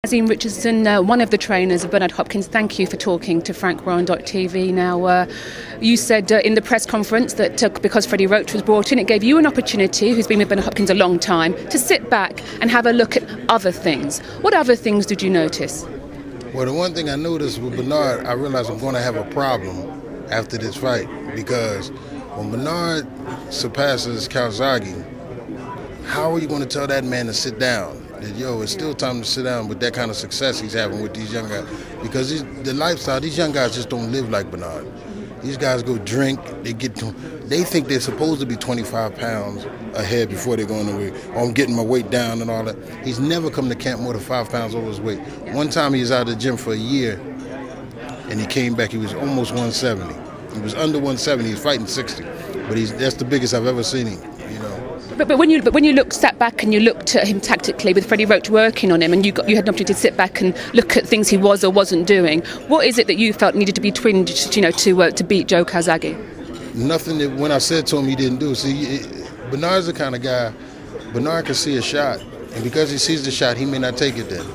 Naazim Richardson, one of the trainers of Bernard Hopkins, thank you for talking to FrankRyan.tv. Now, you said in the press conference that because Freddie Roach was brought in, it gave you an opportunity, who's been with Bernard Hopkins a long time, to sit back and have a look at other things. What other things did you notice? Well, the one thing I noticed with Bernard, I realized I'm going to have a problem after this fight, because when Bernard surpasses Calzaghe, how are you going to tell that man to sit down? That, yo, it's still time to sit down with that kind of success he's having with these young guys. Because the lifestyle, these young guys just don't live like Bernard. These guys go drink, they think they're supposed to be 25 pounds ahead before they go in the weight. Or I'm getting my weight down and all that. He's never come to camp more than 5 pounds over his weight. One time he was out of the gym for a year, and he came back, he was almost 170. He was under 170, he was fighting 60. But that's the biggest I've ever seen him, you know. But when you sat back and you looked at him tactically with Freddie Roach working on him, and you had an opportunity to sit back and look at things he was or wasn't doing, what is it that you felt needed to be twinned, to beat Joe Calzaghe? Nothing that when I said to him he didn't do. See, Bernard's the kind of guy, Bernard can see a shot, and because he sees the shot, he may not take it then.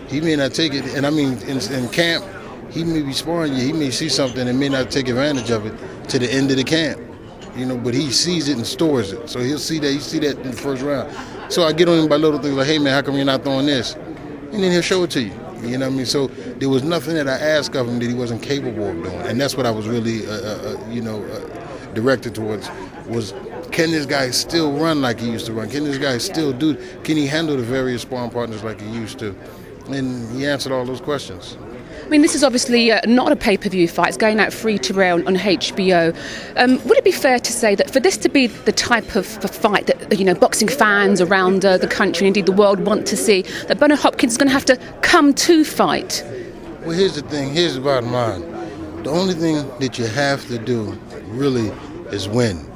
He may not take it, and I mean, in camp, he may be sparring you, he may see something and may not take advantage of it to the end of the camp. You know, but he sees it and stores it. So he'll see that. He see that in the first round. So I get on him by little things like, hey, man, how come you're not throwing this? And then he'll show it to you. You know what I mean? So there was nothing that I asked of him that he wasn't capable of doing. And that's what I was really, directed towards, was can this guy still run like he used to run? Can this guy still do, can he handle the various sparring partners like he used to? And he answered all those questions. I mean, this is obviously not a pay-per-view fight. It's going out free to air on HBO. Would it be fair to say that for this to be the type of fight that boxing fans around the country, indeed the world, want to see, that Bernard Hopkins is going to have to come to fight? Well, here's the thing. Here's the bottom line. The only thing that you have to do, really, is win.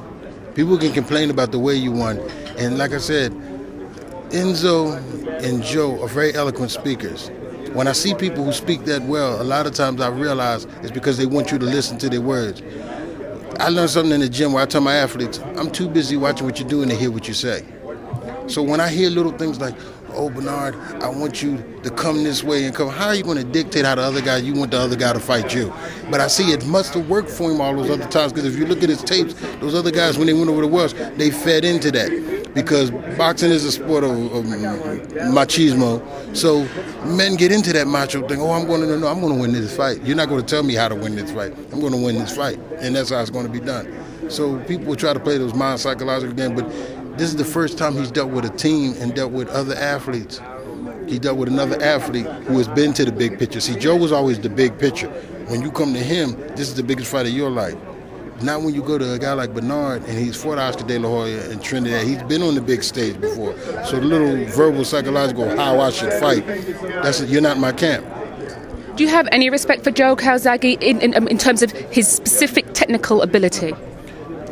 People can complain about the way you won. And like I said, Enzo and Joe are very eloquent speakers. When I see people who speak that well, a lot of times I realize it's because they want you to listen to their words. I learned something in the gym where I tell my athletes, I'm too busy watching what you're doing to hear what you say. So when I hear little things like, oh, Bernard, I want you to come this way and come, how are you going to dictate how the other guy, you want the other guy to fight you? But I see it must have worked for him all those other times, because if you look at his tapes, those other guys, when they went over the worlds, they fed into that. Because boxing is a sport of machismo, so men get into that macho thing. Oh, I'm going to win this fight. You're not going to tell me how to win this fight. I'm going to win this fight, and that's how it's going to be done. So people will try to play those mind psychological games, but this is the first time he's dealt with a team and dealt with other athletes. He dealt with another athlete who has been to the big picture. See, Joe was always the big picture. When you come to him, this is the biggest fight of your life. Not when you go to a guy like Bernard, and he's fought Oscar De La Hoya and Trinidad. He's been on the big stage before. So the little verbal, psychological, how I should fight, you're not my camp. Do you have any respect for Joe Calzaghe in terms of his specific technical ability?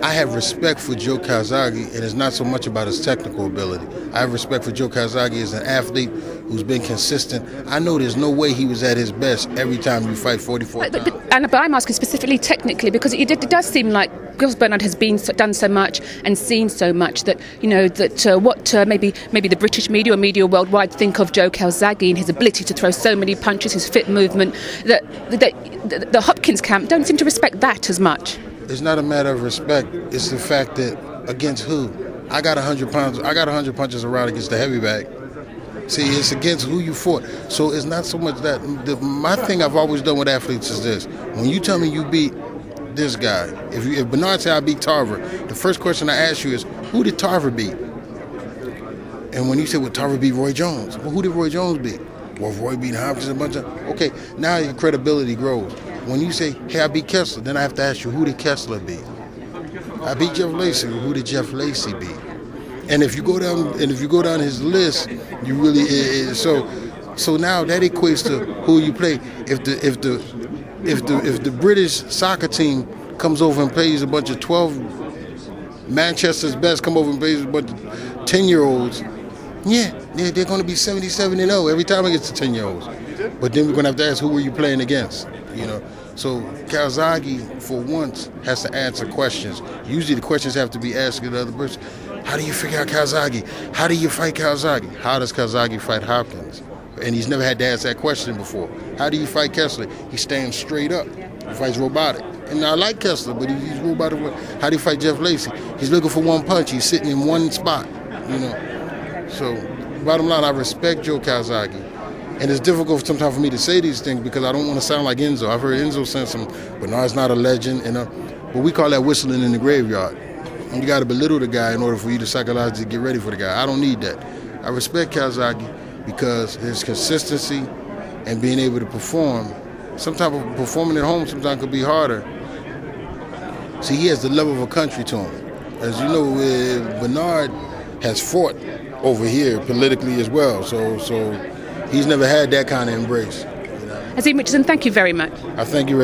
I have respect for Joe Calzaghe, and it's not so much about his technical ability. I have respect for Joe Calzaghe as an athlete who's been consistent. I know there's no way he was at his best every time you fight 44 times. But I'm asking specifically technically, because it does seem like, because Bernard has done so much and seen so much, that what maybe the British media or media worldwide think of Joe Calzaghe and his ability to throw so many punches, his fit movement, that the Hopkins camp don't seem to respect that as much. It's not a matter of respect. It's the fact that against who? I got 100 pounds. I got 100 punches around against the heavyweight. See, it's against who you fought. So it's not so much that. My thing I've always done with athletes is this: when you tell me you beat this guy, if Bernard said I beat Tarver, the first question I ask you is, who did Tarver beat? And when you say, well, Tarver beat Roy Jones, well, who did Roy Jones beat? Well, Roy beat Hopkins a bunch of. Okay, now your credibility grows. When you say, hey, I beat Kessler, then I have to ask you, who did Kessler beat? I beat Jeff Lacey. Who did Jeff Lacey beat? And if you go down his list, you really so now that equates to who you play. If the British soccer team comes over and plays a bunch of 12 Manchester's best come over and plays a bunch of 10-year-olds, yeah, they're going to be 77-0 every time against the 10-year-olds. But then we're going to have to ask, who were you playing against? So Calzaghe, for once, has to answer questions. Usually the questions have to be asked to the other person. How do you figure out Calzaghe? How do you fight Calzaghe? How does Calzaghe fight Hopkins? and he's never had to ask that question before. How do you fight Kessler? He stands straight up. He fights robotic. And I like Kessler, but he's robotic. How do you fight Jeff Lacey? He's looking for one punch. He's sitting in one spot, you know. So, bottom line, I respect Joe Calzaghe. And it's difficult sometimes for me to say these things because I don't want to sound like Enzo. I've heard Enzo saying some, Bernard's not a legend. But we call that whistling in the graveyard. And you got to belittle the guy in order for you to psychologically get ready for the guy. I don't need that. I respect Calzaghe because his consistency and being able to perform. Sometimes performing at home sometimes could be harder. See, he has the love of a country to him. As you know, Bernard has fought over here politically as well. So he's never had that kind of embrace. Naazim Richardson, thank you very much. I thank you very much.